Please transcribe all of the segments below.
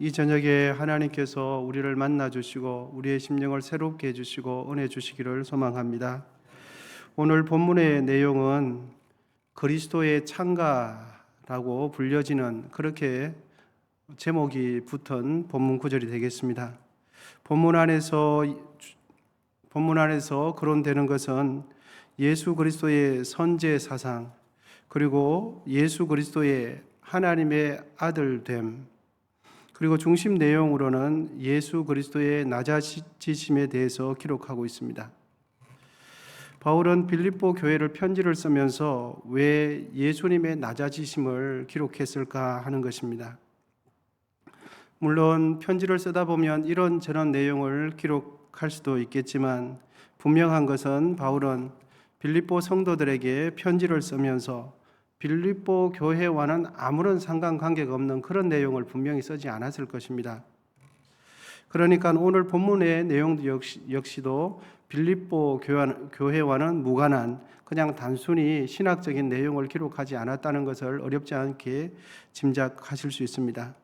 이 저녁에 하나님께서 우리를 만나 주시고 우리의 심령을 새롭게 해주시고 은혜 주시기를 소망합니다. 오늘 본문의 내용은 그리스도의 창가라고 불려지는 그렇게 제목이 붙은 본문 구절이 되겠습니다. 본문 안에서 거론되는 것은 예수 그리스도의 선제 사상, 그리고 예수 그리스도의 하나님의 아들됨, 그리고 중심 내용으로는 예수 그리스도의 낮아지심에 대해서 기록하고 있습니다. 바울은 빌립보 교회를 편지를 쓰면서 왜 예수님의 낮아지심을 기록했을까 하는 것입니다. 물론 편지를 쓰다 보면 이런저런 내용을 기록할 수도 있겠지만 분명한 것은 바울은 빌립보 성도들에게 편지를 쓰면서 빌립보 교회와는 아무런 상관관계가 없는 그런 내용을 분명히 쓰지 않았을 것입니다. 그러니까 오늘 본문의 내용도 역시도 빌립보 교회와는 무관한 그냥 단순히 신학적인 내용을 기록하지 않았다는 것을 어렵지 않게 짐작하실 수 있습니다.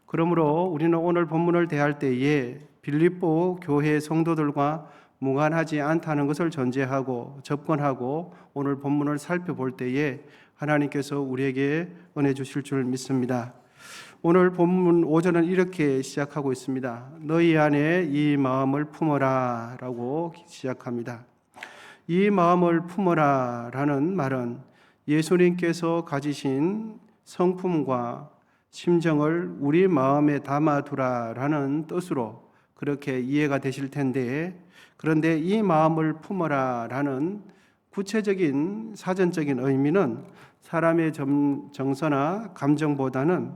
그러므로 우리는 오늘 본문을 대할 때에 빌립보 교회 성도들과 무관하지 않다는 것을 전제하고 접근하고 오늘 본문을 살펴볼 때에 하나님께서 우리에게 은혜 주실 줄 믿습니다. 오늘 본문 5절은 이렇게 시작하고 있습니다. 너희 안에 이 마음을 품어라 라고 시작합니다. 이 마음을 품어라 라는 말은 예수님께서 가지신 성품과 심정을 우리 마음에 담아두라 라는 뜻으로 그렇게 이해가 되실 텐데, 그런데 이 마음을 품어라 라는 구체적인 사전적인 의미는 사람의 정서나 감정보다는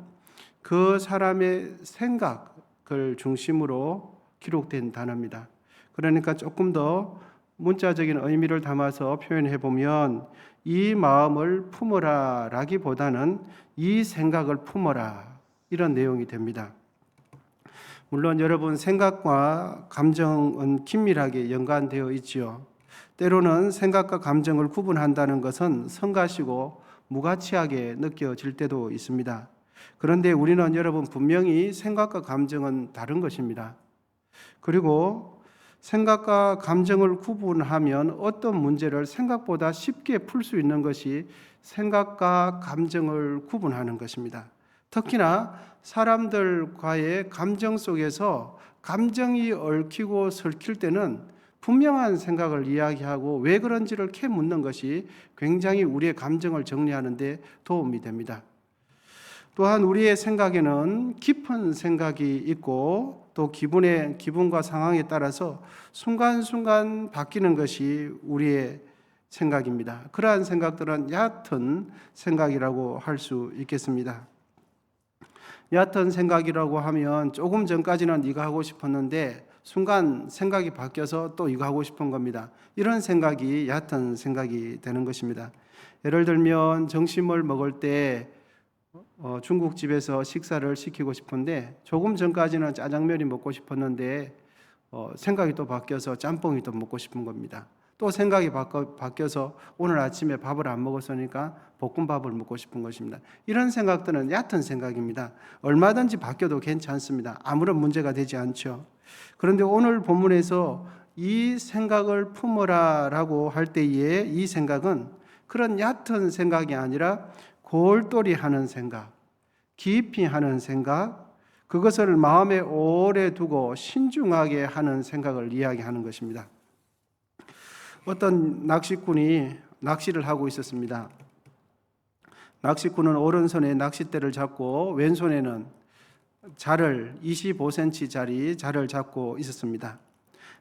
그 사람의 생각을 중심으로 기록된 단어입니다. 그러니까 조금 더 문자적인 의미를 담아서 표현해 보면 이 마음을 품어라 라기보다는 이 생각을 품어라 이런 내용이 됩니다. 물론 여러분, 생각과 감정은 긴밀하게 연관되어 있지요. 때로는 생각과 감정을 구분한다는 것은 성가시고 무가치하게 느껴질 때도 있습니다. 그런데 우리는 여러분 분명히 생각과 감정은 다른 것입니다. 그리고 생각과 감정을 구분하면 어떤 문제를 생각보다 쉽게 풀 수 있는 것이 생각과 감정을 구분하는 것입니다. 특히나 사람들과의 감정 속에서 감정이 얽히고 설킬 때는 분명한 생각을 이야기하고 왜 그런지를 캐 묻는 것이 굉장히 우리의 감정을 정리하는 데 도움이 됩니다. 또한 우리의 생각에는 깊은 생각이 있고 또 기분과 상황에 따라서 순간순간 바뀌는 것이 우리의 생각입니다. 그러한 생각들은 얕은 생각이라고 할 수 있겠습니다. 얕은 생각이라고 하면 조금 전까지는 이거 하고 싶었는데 순간 생각이 바뀌어서 또 이거 하고 싶은 겁니다. 이런 생각이 얕은 생각이 되는 것입니다. 예를 들면 점심을 먹을 때 중국집에서 식사를 시키고 싶은데 조금 전까지는 짜장면이 먹고 싶었는데 생각이 또 바뀌어서 짬뽕이 또 먹고 싶은 겁니다. 또 생각이 바뀌어서 오늘 아침에 밥을 안 먹었으니까 볶음밥을 먹고 싶은 것입니다. 이런 생각들은 얕은 생각입니다. 얼마든지 바뀌어도 괜찮습니다. 아무런 문제가 되지 않죠. 그런데 오늘 본문에서 이 생각을 품어라 라고 할 때에 이 생각은 그런 얕은 생각이 아니라 골똘히 하는 생각, 깊이 하는 생각, 그것을 마음에 오래 두고 신중하게 하는 생각을 이야기하는 것입니다. 어떤 낚시꾼이 낚시를 하고 있었습니다. 낚시꾼은 오른손에 낚싯대를 잡고 왼손에는 25cm짜리 자를 잡고 있었습니다.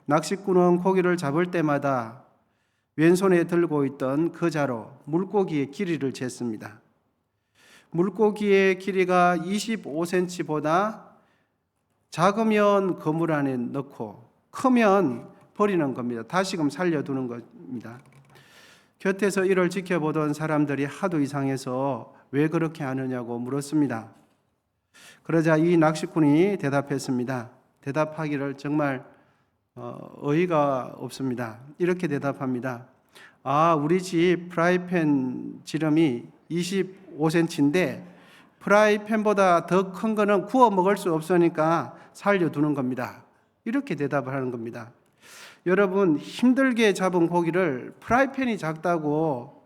낚시꾼은 고기를 잡을 때마다 왼손에 들고 있던 그 자로 물고기의 길이를 쟀습니다. 물고기의 길이가 25cm보다 작으면 그물 안에 넣고 크면 버리는 겁니다. 다시금 살려두는 겁니다. 곁에서 이를 지켜보던 사람들이 하도 이상해서 왜 그렇게 하느냐고 물었습니다. 그러자 이 낚시꾼이 대답했습니다. 대답하기를 정말 어이가 없습니다. 이렇게 대답합니다. 우리 집 프라이팬 지름이 25cm인데 프라이팬보다 더 큰 거는 구워 먹을 수 없으니까 살려두는 겁니다. 이렇게 대답을 하는 겁니다. 여러분, 힘들게 잡은 고기를 프라이팬이 작다고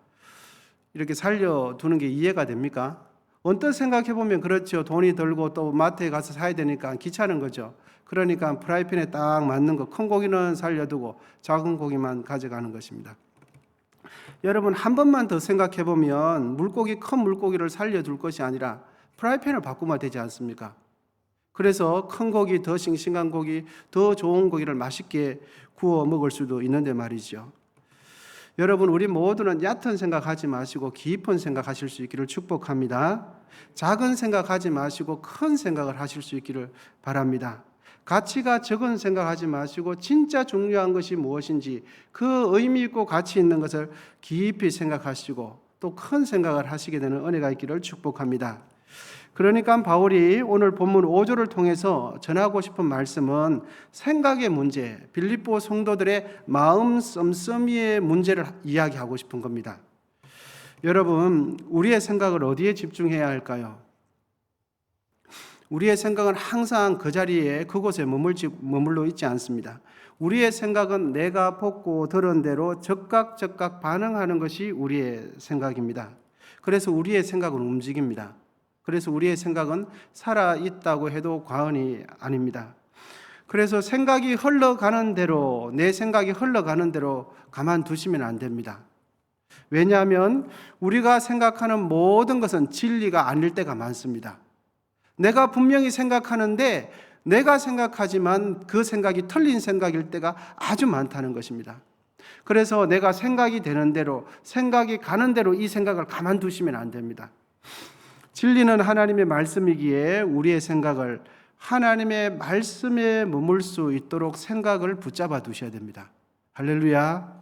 이렇게 살려두는 게 이해가 됩니까? 언뜻 생각해 보면 그렇죠. 돈이 들고 또 마트에 가서 사야 되니까 귀찮은 거죠. 그러니까 프라이팬에 딱 맞는 거, 큰 고기는 살려두고 작은 고기만 가져가는 것입니다. 여러분, 한 번만 더 생각해 보면 큰 물고기를 살려둘 것이 아니라 프라이팬을 바꾸면 되지 않습니까? 그래서 큰 고기, 더 싱싱한 고기, 더 좋은 고기를 맛있게 구워 먹을 수도 있는데 말이죠. 여러분, 우리 모두는 얕은 생각하지 마시고 깊은 생각하실 수 있기를 축복합니다. 작은 생각하지 마시고 큰 생각을 하실 수 있기를 바랍니다. 가치가 적은 생각하지 마시고 진짜 중요한 것이 무엇인지 그 의미 있고 가치 있는 것을 깊이 생각하시고 또 큰 생각을 하시게 되는 은혜가 있기를 축복합니다. 그러니까 바울이 오늘 본문 5절을 통해서 전하고 싶은 말씀은 생각의 문제, 빌립보 성도들의 마음 씀씀이의 문제를 이야기하고 싶은 겁니다. 여러분, 우리의 생각을 어디에 집중해야 할까요? 우리의 생각은 항상 그 자리에 그곳에 머물러 있지 않습니다. 우리의 생각은 내가 보고 들은 대로 즉각 반응하는 것이 우리의 생각입니다. 그래서 우리의 생각은 움직입니다. 그래서 우리의 생각은 살아있다고 해도 과언이 아닙니다. 그래서 생각이 흘러가는 대로, 내 생각이 흘러가는 대로 가만두시면 안 됩니다. 왜냐하면 우리가 생각하는 모든 것은 진리가 아닐 때가 많습니다. 내가 분명히 생각하는데 내가 생각하지만 그 생각이 틀린 생각일 때가 아주 많다는 것입니다. 그래서 내가 생각이 되는 대로, 생각이 가는 대로 이 생각을 가만두시면 안 됩니다. 진리는 하나님의 말씀이기에 우리의 생각을 하나님의 말씀에 머물 수 있도록 생각을 붙잡아 두셔야 됩니다. 할렐루야.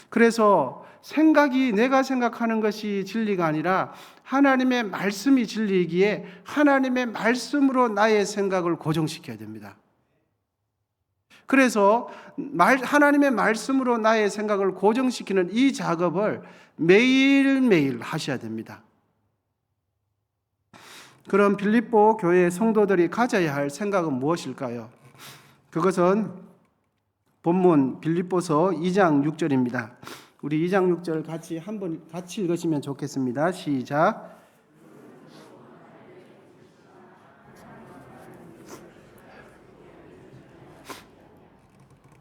그래서 생각이 내가 생각하는 것이 진리가 아니라 하나님의 말씀이 진리이기에 하나님의 말씀으로 나의 생각을 고정시켜야 됩니다. 그래서 하나님의 말씀으로 나의 생각을 고정시키는 이 작업을 매일매일 하셔야 됩니다. 그럼 빌립보 교회 성도들이 가져야 할 생각은 무엇일까요? 그것은 본문 빌립보서 2장 6절입니다. 우리 2장 6절 같이 읽으시면 좋겠습니다. 시작.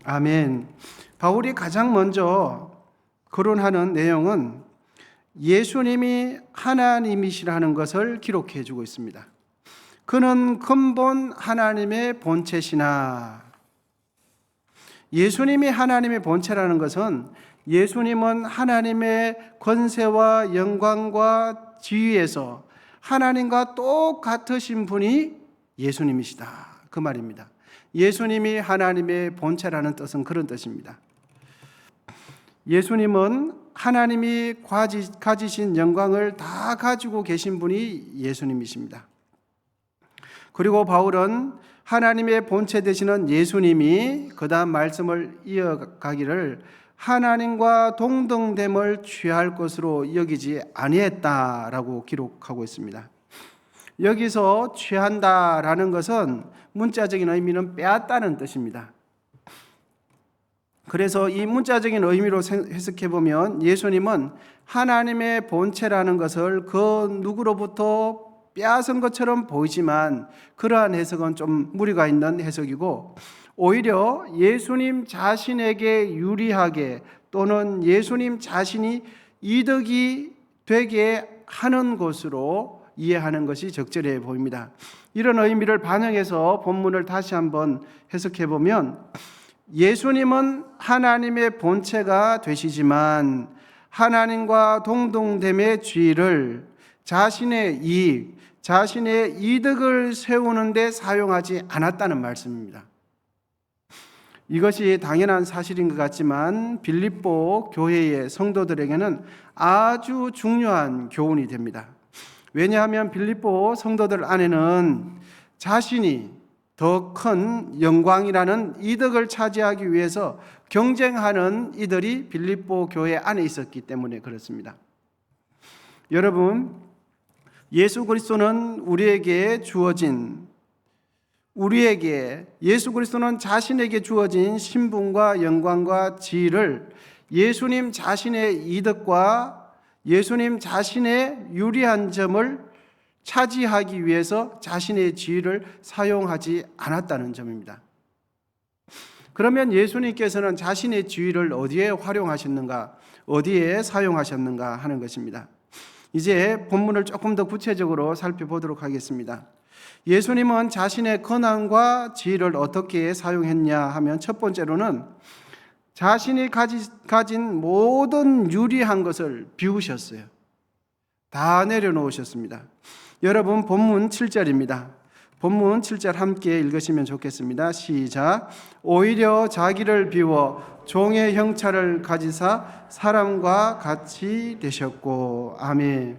아멘. 바울이 가장 먼저 거론하는 내용은 예수님이 하나님이시라는 것을 기록해 주고 있습니다. 그는 근본 하나님의 본체시나. 예수님이 하나님의 본체라는 것은 예수님은 하나님의 권세와 영광과 지위에서 하나님과 똑같으신 분이 예수님이시다. 그 말입니다. 예수님이 하나님의 본체라는 뜻은 그런 뜻입니다. 예수님은 하나님이 가지신 영광을 다 가지고 계신 분이 예수님이십니다. 그리고 바울은 하나님의 본체 되시는 예수님이 그 다음 말씀을 이어가기를 하나님과 동등됨을 취할 것으로 여기지 아니했다라고 기록하고 있습니다. 여기서 취한다라는 것은 문자적인 의미는 빼앗다는 뜻입니다. 그래서 이 문자적인 의미로 해석해 보면 예수님은 하나님의 본체라는 것을 그 누구로부터 빼앗은 것처럼 보이지만 그러한 해석은 좀 무리가 있는 해석이고 오히려 예수님 자신에게 유리하게 또는 예수님 자신이 이득이 되게 하는 것으로 이해하는 것이 적절해 보입니다. 이런 의미를 반영해서 본문을 다시 한번 해석해 보면 예수님은 하나님의 본체가 되시지만 하나님과 동등됨의 지위를 자신의 이익, 자신의 이득을 세우는 데 사용하지 않았다는 말씀입니다. 이것이 당연한 사실인 것 같지만 빌립보 교회의 성도들에게는 아주 중요한 교훈이 됩니다. 왜냐하면 빌립보 성도들 안에는 자신이 더 큰 영광이라는 이득을 차지하기 위해서 경쟁하는 이들이 빌립보 교회 안에 있었기 때문에 그렇습니다. 여러분, 예수 그리스도는 예수 그리스도는 자신에게 주어진 신분과 영광과 지위를 예수님 자신의 이득과 예수님 자신의 유리한 점을 차지하기 위해서 자신의 지위를 사용하지 않았다는 점입니다. 그러면 예수님께서는 자신의 지위를 어디에 활용하셨는가, 어디에 사용하셨는가 하는 것입니다. 이제 본문을 조금 더 구체적으로 살펴보도록 하겠습니다. 예수님은 자신의 권한과 지위를 어떻게 사용했냐 하면 첫 번째로는 자신이 가진 모든 유리한 것을 비우셨어요. 다 내려놓으셨습니다. 여러분, 본문 7절입니다. 본문 7절 함께 읽으시면 좋겠습니다. 시작. 오히려 자기를 비워 종의 형체를 가지사 사람과 같이 되셨고. 아멘.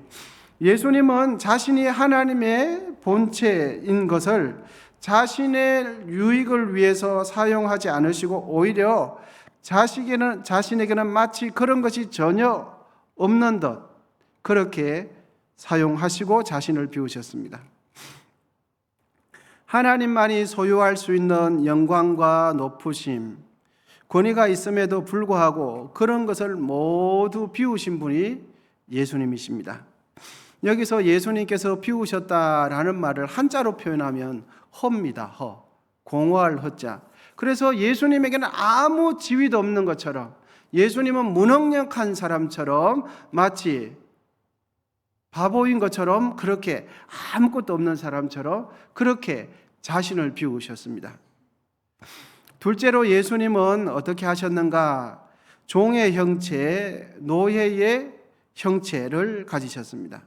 예수님은 자신이 하나님의 본체인 것을 자신의 유익을 위해서 사용하지 않으시고 오히려 자신에게는 마치 그런 것이 전혀 없는 듯 그렇게 사용하시고 자신을 비우셨습니다. 하나님만이 소유할 수 있는 영광과 높으심, 권위가 있음에도 불구하고 그런 것을 모두 비우신 분이 예수님이십니다. 여기서 예수님께서 비우셨다라는 말을 한자로 표현하면 허입니다. 허. 공허할 허자. 그래서 예수님에게는 아무 지위도 없는 것처럼, 예수님은 무능력한 사람처럼, 마치 바보인 것처럼, 그렇게 아무것도 없는 사람처럼 그렇게 자신을 비우셨습니다. 둘째로 예수님은 어떻게 하셨는가? 종의 형체, 노예의 형체를 가지셨습니다.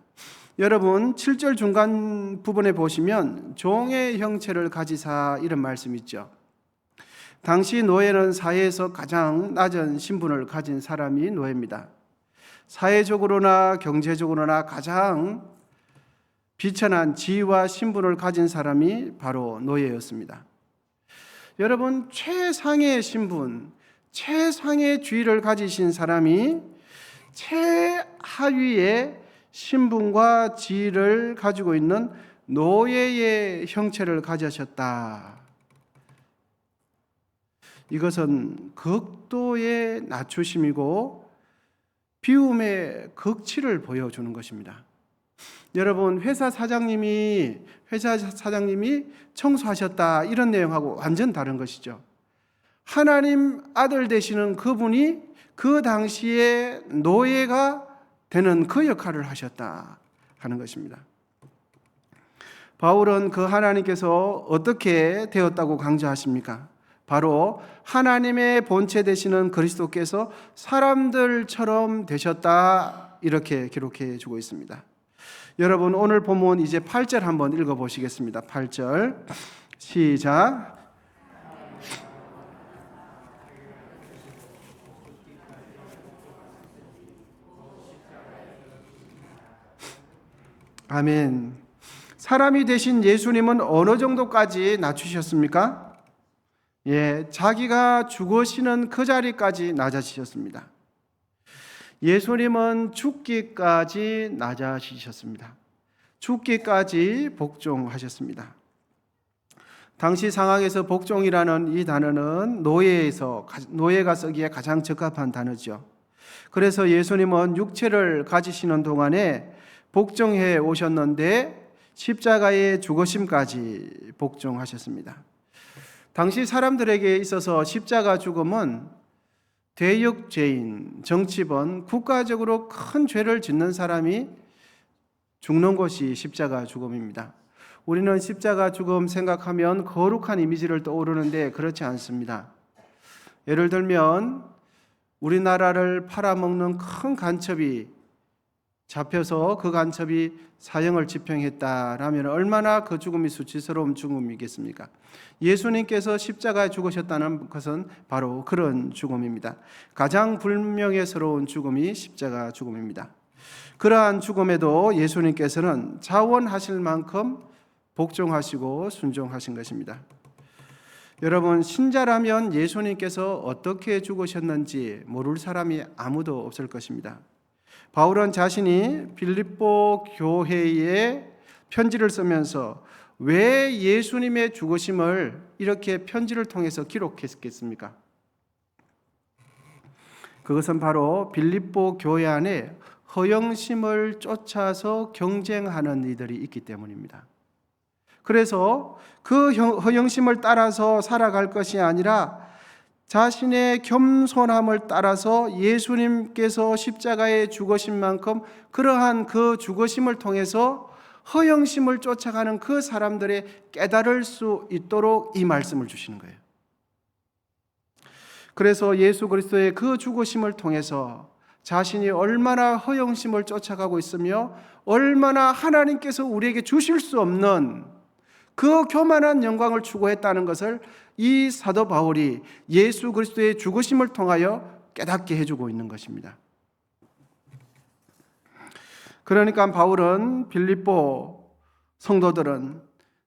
여러분, 7절 중간 부분에 보시면 종의 형체를 가지사 이런 말씀 있죠. 당시 노예는 사회에서 가장 낮은 신분을 가진 사람이 노예입니다. 사회적으로나 경제적으로나 가장 비천한 지위와 신분을 가진 사람이 바로 노예였습니다. 여러분, 최상의 신분, 최상의 지위를 가지신 사람이 최하위의 신분과 지위를 가지고 있는 노예의 형체를 가지셨다. 이것은 극도의 낮추심이고 비움의 극치를 보여주는 것입니다. 여러분, 회사 사장님이 청소하셨다 이런 내용하고 완전 다른 것이죠. 하나님 아들 되시는 그분이 그 당시에 노예가 되는 그 역할을 하셨다 하는 것입니다. 바울은 그 하나님께서 어떻게 되었다고 강조하십니까? 바로 하나님의 본체 되시는 그리스도께서 사람들처럼 되셨다 이렇게 기록해 주고 있습니다. 여러분, 오늘 본문 이제 8절 한번 읽어보시겠습니다. 8절 시작. 아멘. 사람이 되신 예수님은 어느 정도까지 낮추셨습니까? 자기가 죽으시는 그 자리까지 낮아지셨습니다. 예수님은 죽기까지 낮아지셨습니다. 죽기까지 복종하셨습니다. 당시 상황에서 복종이라는 이 단어는 노예가 쓰기에 가장 적합한 단어죠. 그래서 예수님은 육체를 가지시는 동안에 복종해 오셨는데 십자가의 죽으심까지 복종하셨습니다. 당시 사람들에게 있어서 십자가 죽음은 대역죄인, 정치범, 국가적으로 큰 죄를 짓는 사람이 죽는 것이 십자가 죽음입니다. 우리는 십자가 죽음 생각하면 거룩한 이미지를 떠오르는데 그렇지 않습니다. 예를 들면 우리나라를 팔아먹는 큰 간첩이 잡혀서 그 간첩이 사형을 집행했다라면 얼마나 그 죽음이 수치스러운 죽음이겠습니까? 예수님께서 십자가에 죽으셨다는 것은 바로 그런 죽음입니다. 가장 불명예스러운 죽음이 십자가 죽음입니다. 그러한 죽음에도 예수님께서는 자원하실 만큼 복종하시고 순종하신 것입니다. 여러분, 신자라면 예수님께서 어떻게 죽으셨는지 모를 사람이 아무도 없을 것입니다. 바울은 자신이 빌립보 교회에 편지를 쓰면서 왜 예수님의 죽으심을 이렇게 편지를 통해서 기록했겠습니까? 그것은 바로 빌립보 교회 안에 허영심을 쫓아서 경쟁하는 이들이 있기 때문입니다. 그래서 그 허영심을 따라서 살아갈 것이 아니라 자신의 겸손함을 따라서 예수님께서 십자가에 죽으신 만큼 그러한 그 죽으심을 통해서 허영심을 쫓아가는 그 사람들의 깨달을 수 있도록 이 말씀을 주시는 거예요. 그래서 예수 그리스도의 그 죽으심을 통해서 자신이 얼마나 허영심을 쫓아가고 있으며 얼마나 하나님께서 우리에게 주실 수 없는 그 교만한 영광을 추구했다는 것을 이 사도 바울이 예수 그리스도의 죽으심을 통하여 깨닫게 해주고 있는 것입니다. 그러니까 바울은 빌립보 성도들은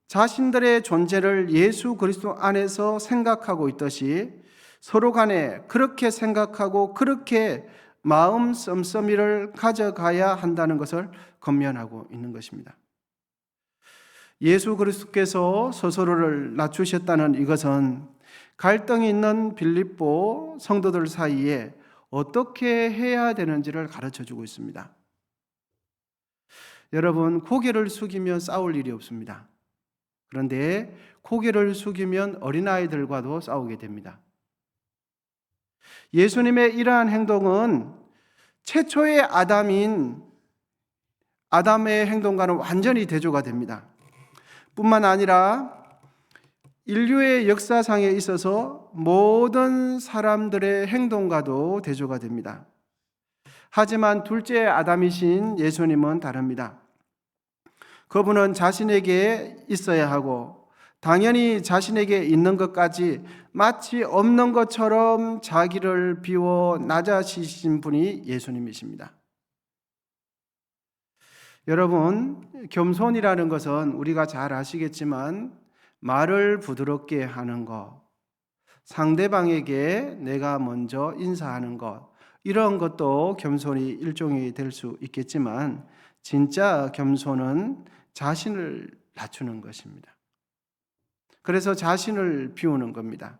자신들의 존재를 예수 그리스도 안에서 생각하고 있듯이 서로 간에 그렇게 생각하고 그렇게 마음 씀씀이를 가져가야 한다는 것을 권면하고 있는 것입니다. 예수 그리스도께서 스스로를 낮추셨다는 이것은 갈등이 있는 빌립보 성도들 사이에 어떻게 해야 되는지를 가르쳐주고 있습니다. 여러분, 고개를 숙이면 싸울 일이 없습니다. 그런데 고개를 숙이면 어린아이들과도 싸우게 됩니다. 예수님의 이러한 행동은 최초의 아담인 아담의 행동과는 완전히 대조가 됩니다. 뿐만 아니라 인류의 역사상에 있어서 모든 사람들의 행동과도 대조가 됩니다. 하지만 둘째 아담이신 예수님은 다릅니다. 그분은 자신에게 있어야 하고 당연히 자신에게 있는 것까지 마치 없는 것처럼 자기를 비워 낮아지신 분이 예수님이십니다. 여러분, 겸손이라는 것은 우리가 잘 아시겠지만 말을 부드럽게 하는 것, 상대방에게 내가 먼저 인사하는 것, 이런 것도 겸손이 일종이 될 수 있겠지만 진짜 겸손은 자신을 낮추는 것입니다. 그래서 자신을 비우는 겁니다.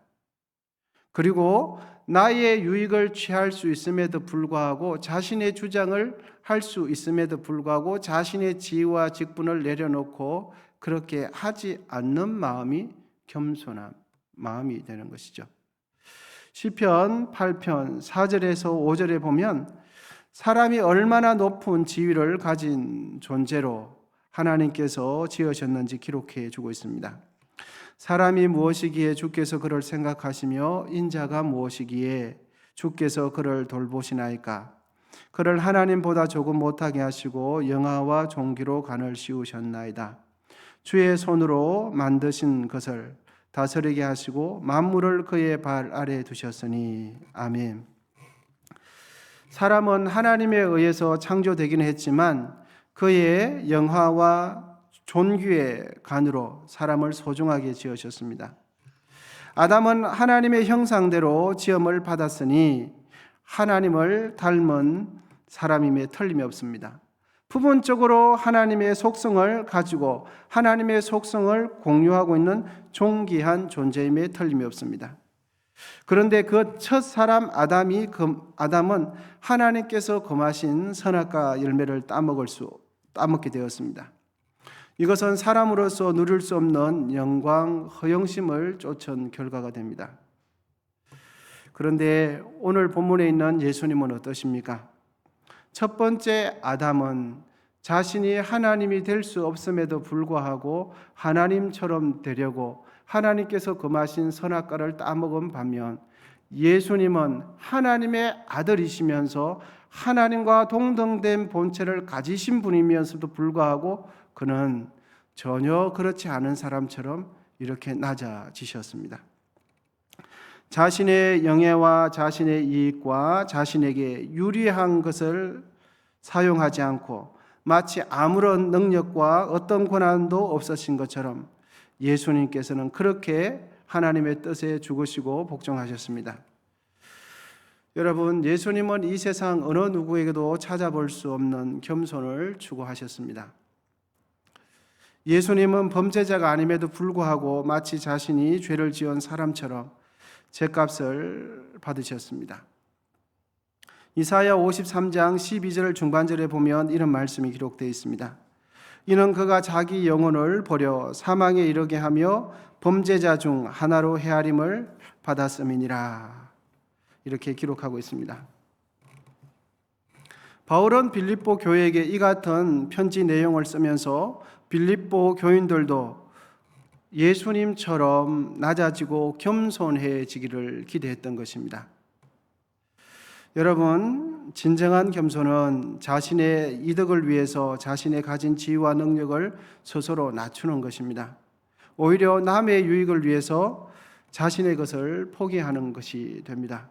그리고 나의 유익을 취할 수 있음에도 불구하고 자신의 주장을 할 수 있음에도 불구하고 자신의 지위와 직분을 내려놓고 그렇게 하지 않는 마음이 겸손한 마음이 되는 것이죠. 시편 8편 4절에서 5절에 보면 사람이 얼마나 높은 지위를 가진 존재로 하나님께서 지으셨는지 기록해 주고 있습니다. 사람이 무엇이기에 주께서 그를 생각하시며 인자가 무엇이기에 주께서 그를 돌보시나이까. 그를 하나님보다 조금 못하게 하시고 영화와 종기로 간을 씌우셨나이다. 주의 손으로 만드신 것을 다스리게 하시고 만물을 그의 발 아래에 두셨으니. 아멘. 사람은 하나님에 의해서 창조되기는 했지만 그의 영화와 존귀의 간으로 사람을 소중하게 지으셨습니다. 아담은 하나님의 형상대로 지음을 받았으니 하나님을 닮은 사람임에 틀림이 없습니다. 부분적으로 하나님의 속성을 가지고 하나님의 속성을 공유하고 있는 존귀한 존재임에 틀림이 없습니다. 그런데 그 첫 사람 아담은 하나님께서 금하신 선악과 열매를 따먹게 되었습니다. 이것은 사람으로서 누릴 수 없는 영광, 허영심을 쫓은 결과가 됩니다. 그런데 오늘 본문에 있는 예수님은 어떠십니까? 첫 번째 아담은 자신이 하나님이 될 수 없음에도 불구하고 하나님처럼 되려고 하나님께서 금하신 선악과를 따먹은 반면 예수님은 하나님의 아들이시면서 하나님과 동등된 본체를 가지신 분이면서도 불구하고 그는 전혀 그렇지 않은 사람처럼 이렇게 낮아지셨습니다. 자신의 영예와 자신의 이익과 자신에게 유리한 것을 사용하지 않고 마치 아무런 능력과 어떤 권한도 없으신 것처럼 예수님께서는 그렇게 하나님의 뜻에 죽으시고 복종하셨습니다. 여러분, 예수님은 이 세상 어느 누구에게도 찾아볼 수 없는 겸손을 추구하셨습니다. 예수님은 범죄자가 아님에도 불구하고 마치 자신이 죄를 지은 사람처럼 죄값을 받으셨습니다. 이사야 53장 12절 중반절에 보면 이런 말씀이 기록되어 있습니다. 이는 그가 자기 영혼을 버려 사망에 이르게 하며 범죄자 중 하나로 헤아림을 받았음이니라. 이렇게 기록하고 있습니다. 바울은 빌립보 교회에게 이 같은 편지 내용을 쓰면서 빌립보 교인들도 예수님처럼 낮아지고 겸손해지기를 기대했던 것입니다. 여러분, 진정한 겸손은 자신의 이득을 위해서 자신의 가진 지위와 능력을 스스로 낮추는 것입니다. 오히려 남의 유익을 위해서 자신의 것을 포기하는 것이 됩니다.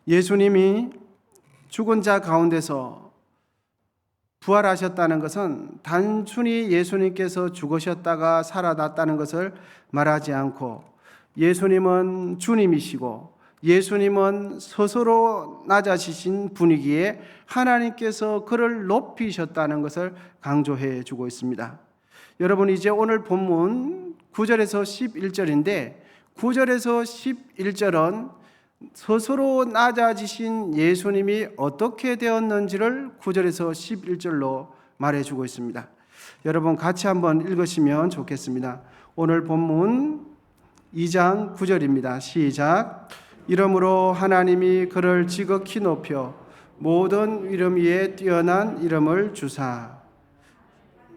예수님이 죽은 자 가운데서 부활하셨다는 것은 단순히 예수님께서 죽으셨다가 살아났다는 것을 말하지 않고 예수님은 주님이시고 예수님은 스스로 낮아지신 분이기에 하나님께서 그를 높이셨다는 것을 강조해 주고 있습니다. 여러분, 이제 오늘 본문 9절에서 11절인데 9절에서 11절은 스스로 낮아지신 예수님이 어떻게 되었는지를 9절에서 11절로 말해주고 있습니다. 여러분, 같이 한번 읽으시면 좋겠습니다. 오늘 본문 2장 9절입니다. 시작. 이러므로 하나님이 그를 지극히 높여 모든 이름 위에 뛰어난 이름을 주사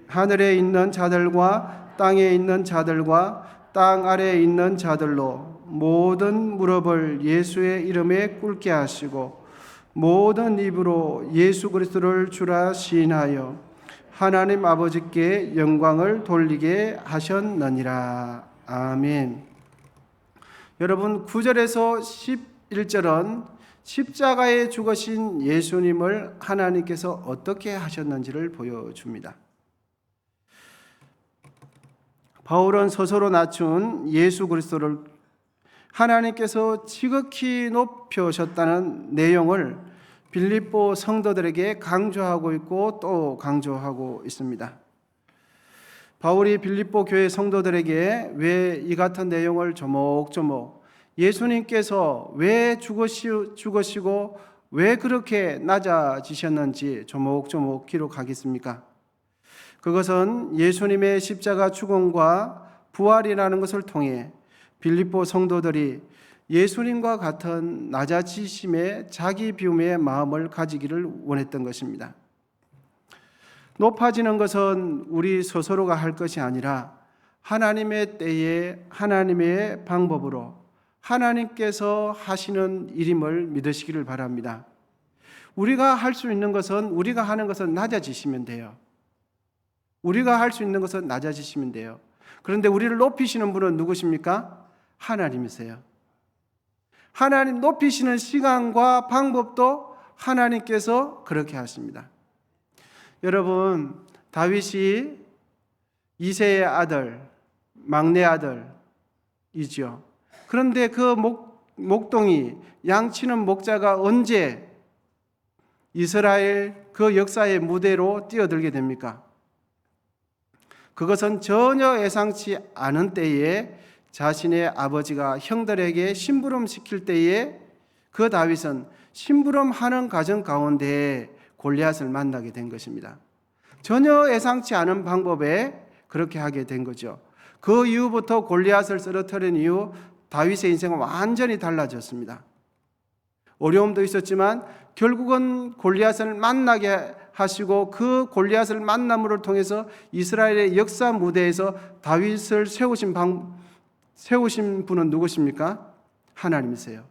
하늘에 있는 자들과 땅에 있는 자들과 땅 아래에 있는 자들로 모든 무릎을 예수의 이름에 꿇게 하시고 모든 입으로 예수 그리스도를 주라 시인하여 하나님 아버지께 영광을 돌리게 하셨느니라. 아멘. 여러분, 9절에서 11절은 십자가에 죽으신 예수님을 하나님께서 어떻게 하셨는지를 보여줍니다. 바울은 스스로 낮춘 예수 그리스도를 하나님께서 지극히 높여셨다는 내용을 빌립보 성도들에게 강조하고 있고 또 강조하고 있습니다. 바울이 빌립보 교회 성도들에게 왜 이 같은 내용을 조목조목 예수님께서 왜 죽으시고 왜 그렇게 낮아지셨는지 조목조목 기록하겠습니까? 그것은 예수님의 십자가 죽음과 부활이라는 것을 통해 빌립보 성도들이 예수님과 같은 낮아지심의 자기 비움의 마음을 가지기를 원했던 것입니다. 높아지는 것은 우리 스스로가 할 것이 아니라 하나님의 때에 하나님의 방법으로 하나님께서 하시는 일임을 믿으시기를 바랍니다. 우리가 할 수 있는 것은 우리가 하는 것은 낮아지시면 돼요. 우리가 할 수 있는 것은 낮아지시면 돼요. 그런데 우리를 높이시는 분은 누구십니까? 하나님이세요. 하나님 높이시는 시간과 방법도 하나님께서 그렇게 하십니다. 여러분, 다윗이 이새의 아들, 막내 아들이죠. 그런데 그 목동이 양치는 목자가 언제 이스라엘 그 역사의 무대로 뛰어들게 됩니까? 그것은 전혀 예상치 않은 때에 자신의 아버지가 형들에게 심부름 시킬 때에 그 다윗은 심부름하는 가정 가운데 골리앗을 만나게 된 것입니다. 전혀 예상치 않은 방법에 그렇게 하게 된 거죠. 그 이후부터 골리앗을 쓰러뜨린 이후 다윗의 인생은 완전히 달라졌습니다. 어려움도 있었지만 결국은 골리앗을 만나게 하시고 그 골리앗을 만남을 통해서 이스라엘의 역사 무대에서 다윗을 세우신 분은 누구십니까? 하나님이세요.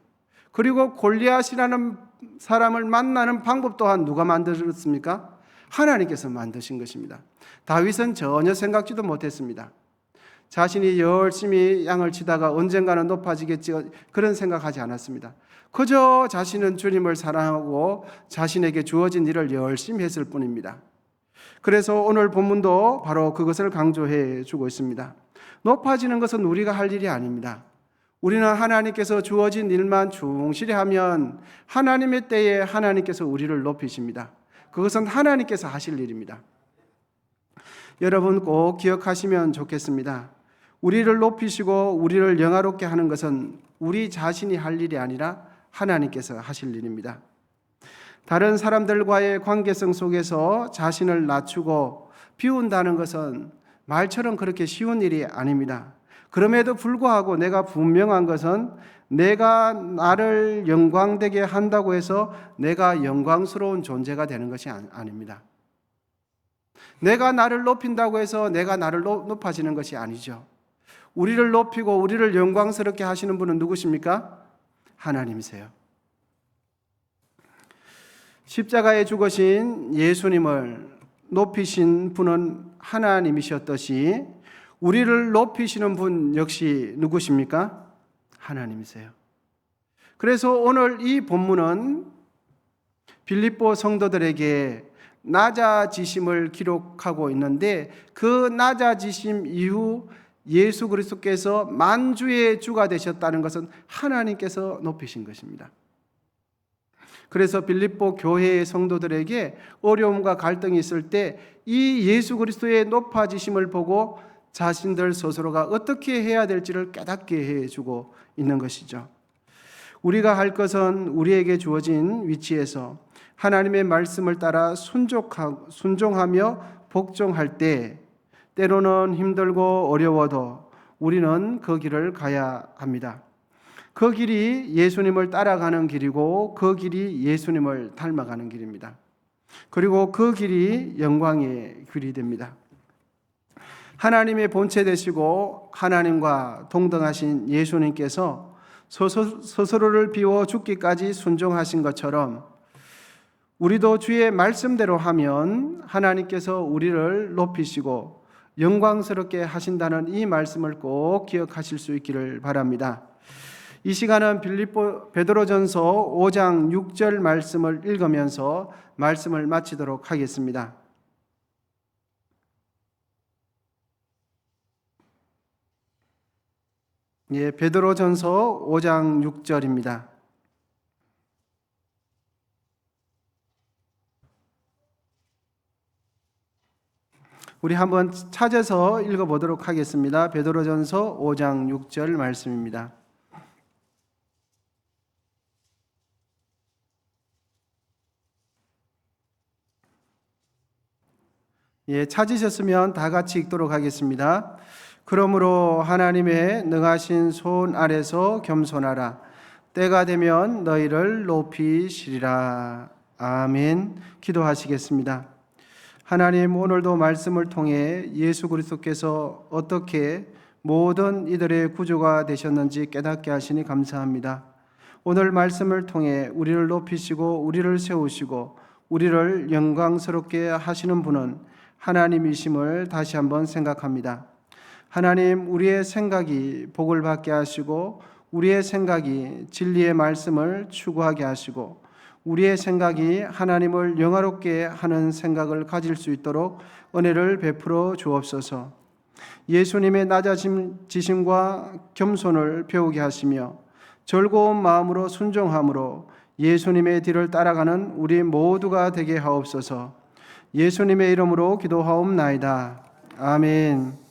그리고 골리앗이라는 사람을 만나는 방법 또한 누가 만들었습니까? 하나님께서 만드신 것입니다. 다윗은 전혀 생각지도 못했습니다. 자신이 열심히 양을 치다가 언젠가는 높아지겠지 그런 생각하지 않았습니다. 그저 자신은 주님을 사랑하고 자신에게 주어진 일을 열심히 했을 뿐입니다. 그래서 오늘 본문도 바로 그것을 강조해 주고 있습니다. 높아지는 것은 우리가 할 일이 아닙니다. 우리는 하나님께서 주어진 일만 충실히 하면 하나님의 때에 하나님께서 우리를 높이십니다. 그것은 하나님께서 하실 일입니다. 여러분 꼭 기억하시면 좋겠습니다. 우리를 높이시고 우리를 영화롭게 하는 것은 우리 자신이 할 일이 아니라 하나님께서 하실 일입니다. 다른 사람들과의 관계성 속에서 자신을 낮추고 비운다는 것은 말처럼 그렇게 쉬운 일이 아닙니다. 그럼에도 불구하고 내가 분명한 것은 내가 나를 영광되게 한다고 해서 내가 영광스러운 존재가 되는 것이 아닙니다. 내가 나를 높인다고 해서 내가 나를 높아지는 것이 아니죠. 우리를 높이고 우리를 영광스럽게 하시는 분은 누구십니까? 하나님이세요. 십자가에 죽으신 예수님을 높이신 분은 하나님이셨듯이 우리를 높이시는 분 역시 누구십니까? 하나님이세요. 그래서 오늘 이 본문은 빌립보 성도들에게 낮아지심을 기록하고 있는데 그 낮아지심 이후 예수 그리스도께서 만주의 주가 되셨다는 것은 하나님께서 높이신 것입니다. 그래서 빌립보 교회의 성도들에게 어려움과 갈등이 있을 때 이 예수 그리스도의 높아지심을 보고 자신들 스스로가 어떻게 해야 될지를 깨닫게 해주고 있는 것이죠. 우리가 할 것은 우리에게 주어진 위치에서 하나님의 말씀을 따라 순종하며 복종할 때 때로는 힘들고 어려워도 우리는 그 길을 가야 합니다. 그 길이 예수님을 따라가는 길이고 그 길이 예수님을 닮아가는 길입니다. 그리고 그 길이 영광의 길이 됩니다. 하나님의 본체 되시고 하나님과 동등하신 예수님께서 스스로를 비워 죽기까지 순종하신 것처럼 우리도 주의 말씀대로 하면 하나님께서 우리를 높이시고 영광스럽게 하신다는 이 말씀을 꼭 기억하실 수 있기를 바랍니다. 이 시간은 베드로전서 5장 6절 말씀을 읽으면서 말씀을 마치도록 하겠습니다. 베드로전서 5장 6절입니다. 우리 한번 찾아서 읽어보도록 하겠습니다. 베드로전서 5장 6절 말씀입니다. 찾으셨으면 다 같이 읽도록 하겠습니다. 그러므로 하나님의 능하신 손 아래서 겸손하라. 때가 되면 너희를 높이시리라. 아멘. 기도하시겠습니다. 하나님, 오늘도 말씀을 통해 예수 그리스도께서 어떻게 모든 이들의 구주가 되셨는지 깨닫게 하시니 감사합니다. 오늘 말씀을 통해 우리를 높이시고 우리를 세우시고 우리를 영광스럽게 하시는 분은 하나님이심을 다시 한번 생각합니다. 하나님, 우리의 생각이 복을 받게 하시고 우리의 생각이 진리의 말씀을 추구하게 하시고 우리의 생각이 하나님을 영화롭게 하는 생각을 가질 수 있도록 은혜를 베풀어 주옵소서. 예수님의 낮아지심과 겸손을 배우게 하시며 즐거운 마음으로 순종함으로 예수님의 뒤를 따라가는 우리 모두가 되게 하옵소서. 예수님의 이름으로 기도하옵나이다. 아멘.